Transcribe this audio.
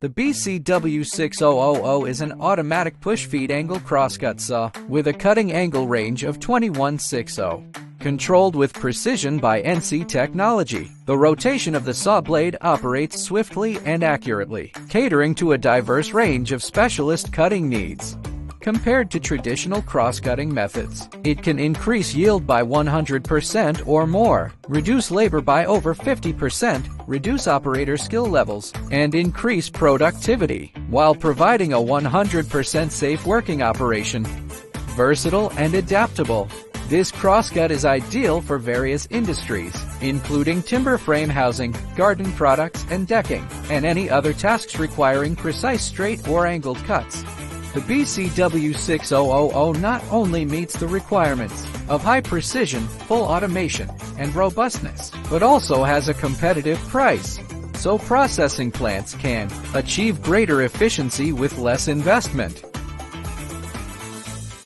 The BCW6000 is an automatic push-feed angle crosscut saw with a cutting angle range of 2160. Controlled with precision by NC technology, the rotation of the saw blade operates swiftly and accurately, catering to a diverse range of specialist cutting needs. Compared to traditional cross-cutting methods, it can increase yield by 100% or more, reduce labor by over 50%, reduce operator skill levels, and increase productivity, while providing a 100% safe working operation. Versatile and adaptable, this crosscut is ideal for various industries, including timber frame housing, garden products and decking, and any other tasks requiring precise straight or angled cuts. The BCW6000 not only meets the requirements of high precision, full automation, and robustness, but also has a competitive price, so processing plants can achieve greater efficiency with less investment.